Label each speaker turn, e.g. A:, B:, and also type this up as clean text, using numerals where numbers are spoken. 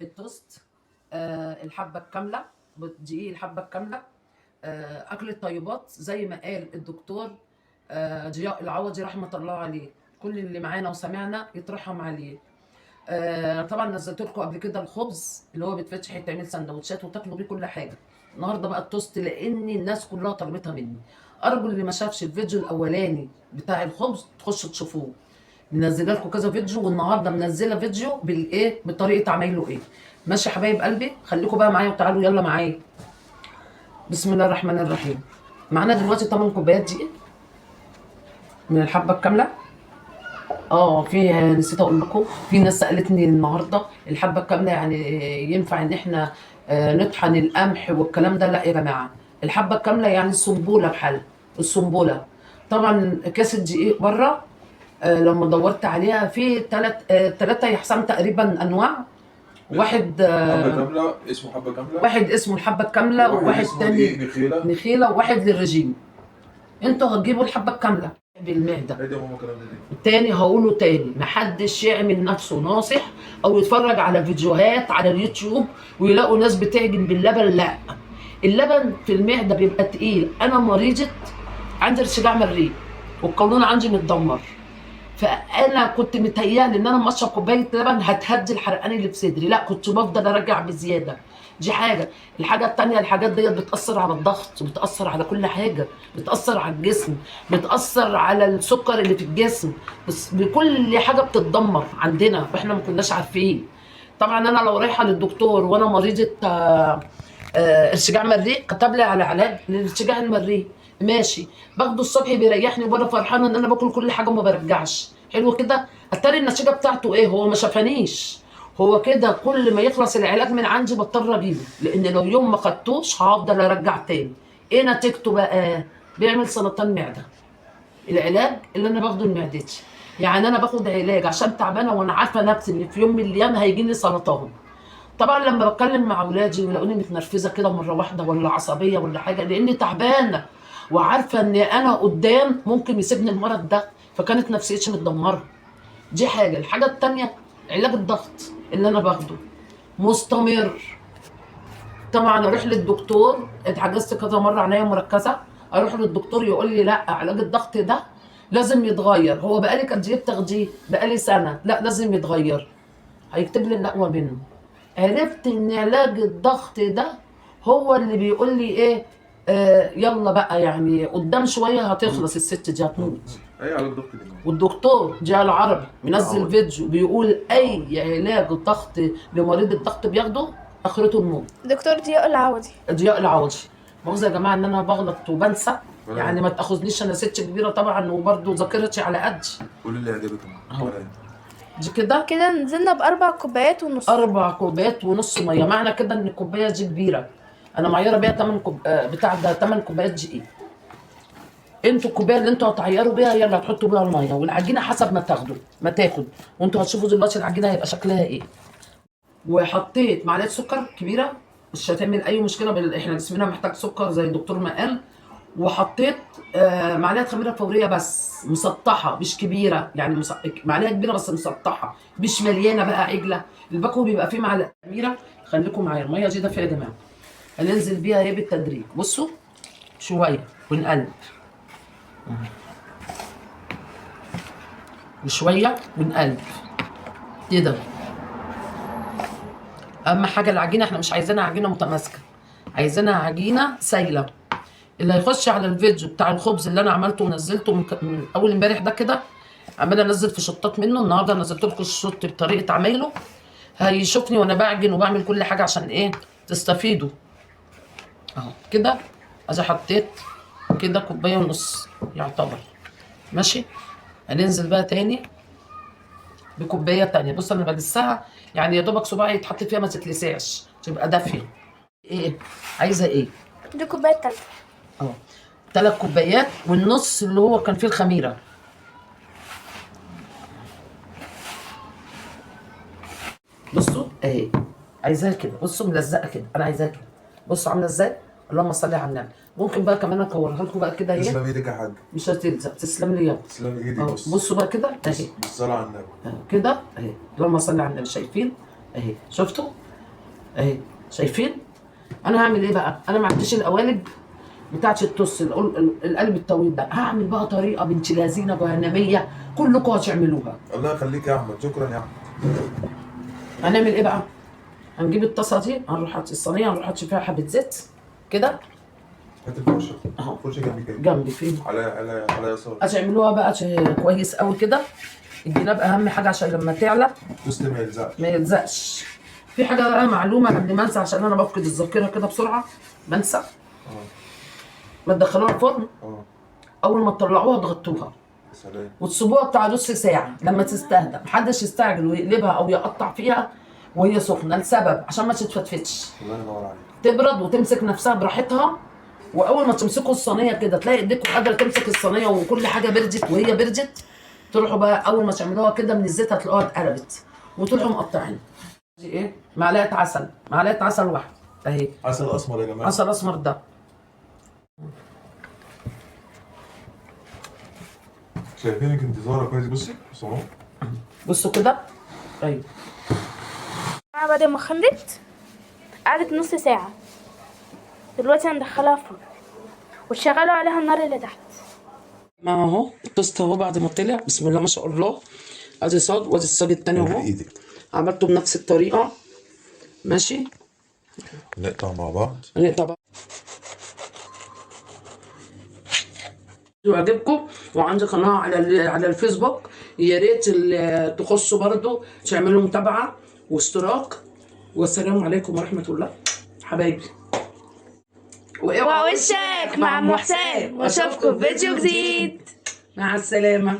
A: التوست، الحبة الكاملة، دقيق الحبة الكاملة، أكل الطيبات زي ما قال الدكتور ضياء العوضي رحمة الله عليه. كل اللي معانا وسمعنا يترحم عليه. طبعا نزلت لكم قبل كده الخبز اللي هو بيتفتح يتعمل سندوتشات وتاكلوا بيه كل حاجة. النهارده بقى التوست لأن الناس كلها طلبتها مني. أرجو اللي ما شافش الفيديو الأولاني بتاع الخبز تخشوا تشوفوه. منزله لكم كذا فيديو، والنهارده منزله فيديو بالايه بطريقه عمايله ايه. ماشي يا حبايب قلبي، خليكم بقى معايا وتعالوا يلا معايا. بسم الله الرحمن الرحيم. معانا دلوقتي 8 كوبايات دقيق من الحبه الكامله. في نسيت اقول لكم، في ناس سالتني النهارده الحبه الكامله يعني ينفع ان احنا نطحن القمح والكلام ده؟ لا يا جماعه، الحبه الكامله يعني السنبوله بحل السنبوله. طبعا كاس الدقيق بره لما دورت عليها في ثلاثة يا حسام تقريبا انواع. واحد
B: حبة كاملة اسمه حبة كاملة،
A: واحد اسمه الحبة الكاملة، وواحد تاني نخيلة، وواحد للرجيم. انتوا هتجيبوا الحبة الكاملة بالمعدة.
B: ايه ده يا ماما الكلام ده؟
A: تاني هقوله تاني، محدش يعمل نفسه ناصح او يتفرج على فيديوهات على اليوتيوب ويلاقوا ناس بتعجن باللبن. لا، اللبن في المعدة بيبقى تقيل. انا مريضة عندي ارتجاع مريء والقولون عندي متدمر، فانا كنت متهيألي ان انا لما اشرب كوبايه لبن هتهدي الحرقان اللي في صدري. لا، كنت بفضل ارجع بزياده. دي حاجه. الحاجه الثانيه، الحاجات ديت بتاثر على الضغط وبتاثر على كل حاجه، بتاثر على الجسم، بتاثر على السكر اللي في الجسم، بس بكل حاجه بتتدمر عندنا واحنا ما كناش عارفين. طبعا انا لو رايحه للدكتور وانا مريضه ارتجاع مريء كتب لي على علاج للارتجاع المريء، ماشي، باخده الصبح بيريحني وانا فرحانه ان انا باكل كل حاجه وما برجعش. حلو كده. اتاري النتيجه بتاعته ايه؟ هو ما شافنيش. هو كده كل ما يخلص العلاج من عندي بضطر اجيبه، لان لو يوم ما خدتوش هفضل ارجع تاني. ايه نتيجته بقى؟ بيعمل سرطان معده. العلاج اللي انا باخده لمعدتي، يعني انا باخد علاج عشان تعبانه وانا عارفه نفسي ان في يوم من الايام هيجي لي سرطان. طبعا لما بتكلم مع اولادي ويلاقوني متنرفزه كده مره واحده ولا عصبيه ولا حاجه، لاني تعبانه وعارفه ان انا قدام ممكن يسيبني المرض ده، فكانت نفسيتي متدمره. دي حاجه. الحاجه الثانيه، علاج الضغط اللي انا باخده مستمر. طبعا اروح للدكتور، اتحجزت كذا مره عنايه مركزه، اروح للدكتور يقول لي لا، علاج الضغط ده لازم يتغير. هو بقالي قد ايه بتاخديه؟ بقالي سنه. لا، لازم يتغير. هيكتب لي الاقوى منه. عرفت ان علاج الضغط ده هو اللي بيقول لي ايه، يلا بقى يعني قدام شويه هتخلص الست دي هتموت.
B: اي علاج ضغط دي؟
A: والدكتور ضياء العربي منزل فيديو بيقول اي علاج ضغط لمريض الضغط بياخده اخرته الموت.
C: دكتور ضياء العوضي.
A: ضياء العوضي. مؤاخذه يا جماعه ان انا بغلط وبنسى، يعني ما تاخذنيش، انا ست كبيره طبعا وبرده ذاكرتي على قدي.
B: قولي اللي عجبك
A: اهو. دي كده
C: نزلنا ب4 كوبايات ونص.
A: 4 كوبايات ونص ميه. معنى كده ان الكوبايه دي كبيره، انا معيره بيها 8 بتاع ده 8 كوبايات دقيق. انتوا الكوبايه اللي انتوا هتعيروا بيها هي اللي هتحطوا بيها الميه، والعجينه حسب ما تاخد، وانتوا هتشوفوا دلوقتي العجينه هيبقى شكلها ايه. وحطيت معلقه سكر كبيره، مش هتعمل اي مشكله احنا جسمنا محتاج سكر زي الدكتور ما قال. وحطيت معلقه خميره فوريه بس مسطحه مش كبيره، يعني معلقه كبيره بس مسطحه مش مليانه بقى عجله. الباكو بيبقى فيه معلقه خميره. خليكم معايا، الميه دي دافيه يا جماعه. هننزل بيها ايه بالتدريج. بصوا شويه ونقلب وشويه ونقلب كده. اهم حاجه العجينه، احنا مش عايزينها عجينه متماسكه، عايزينها عجينه سايله. اللي هيخش على الفيديو بتاع الخبز اللي انا عملته ونزلته من اول امبارح ده كده، عمال انزل في شطات منه. النهارده نزلت لكم الشط بطريقه عمايله، هيشوفني وانا بعجن وبعمل كل حاجه عشان ايه تستفيدوا. اهو كده. ادي حطيت كده كوبايه ونص يعتبر. ماشي. هننزل بقى تاني بكوبايه تانيه. بص انا بلسها يعني يا دوبك صباعي يتحط فيها ما تتلسعش، تبقى دافيه. ايه عايزه ايه؟
C: دي كوبايه تالته.
A: 3 كوبايات والنص اللي هو كان فيه الخميره. بصوا اهي، عايزاها كده. بصوا ملزقه كده، انا عايزاها كده. بصوا عامله ازاي؟ اللهم صل على النبي. ممكن بقى كمان اكورها لكم بقى كده اهي.
B: تسلم ايدك يا حاج.
A: مش هتلزق. تسلم لي يلا.
B: تسلم ايدك.
A: بصوا بقى كده اهي.
B: بالصلاه على النبي.
A: كده اهي. اللهم صل على النبي. شايفين؟ اهي شفتوا اهي شايفين. انا هعمل ايه بقى؟ انا ما عنديش القوالب بتاعت التوس القلب الطويل ده، هعمل بقى طريقه بنت لذينه جهنميه كلكم هتعملوها.
B: الله يخليك يا احمد، شكرا يا احمد.
A: هنعمل ايه بقى؟ هنجيب الطاسه دي، هنروح حاطط الصينيه، هنروح حاطط فيها حبه زيت كده
B: هات الفرشه.
A: اهو.
B: فرشه جنبي كده.
A: جنبي فين؟
B: على يسار.
A: هتعملوها بقى كويس قوي كده. الجناب اهم حاجه عشان لما تعلى
B: تسلم ما يلزقش.
A: ما يلزقش. في حاجه بقى معلومه قبل ما انسى، عشان انا بفقد الذاكره كده بسرعه بنسى. ما تدخلوها الفرن، اول ما تطلعوها تغطوها
B: سلام.
A: وتسيبوها بتاع نص ساعه لما تستهدى. محدش يستعجل ويقلبها او يقطع فيها وهي سخنه، لسبب عشان ما تتفتفتش،
B: الله ينور عليك.
A: تبرد وتمسك نفسها براحتها. واول ما تمسكوا الصينيه كده تلاقي ايديكم قادره تمسك الصينيه وكل حاجه بردت وهي بردت، تروحوا بقى اول ما تعملوها كده من الزيت هتلاقوها اتقلبت وتروحوا مقطعين. دي ايه؟ معلقه عسل، معلقه عسل واحده اهي.
B: عسل اسمر يا جماعه.
A: عسل اسمر ده
B: شايفينك انت ظاهره كويس. بصي صنوع.
A: بصوا كده ايوه.
C: بعد ما خمرت قعدت نص ساعة، دلوقتي هندخلها فرن وتشغلوا عليها النار اللي تحت.
A: ما اهو التوست اهو بعد ما طلع، بسم الله ما شاء الله. ادي صاج وادي الصاج التاني اهو.
B: ايدك.
A: عملته بنفس الطريقه ماشي.
B: نقطع مع بعض.
A: نقطع بقى. يعجبكم وعندي قناه على الفيسبوك، يا ريت تخشوا برضو تعملوا متابعه واشتراك. والسلام عليكم ورحمه الله حبايبي.
C: ووشك مع ام حسين، واشوفكم في فيديو جديد.
A: مع السلامه.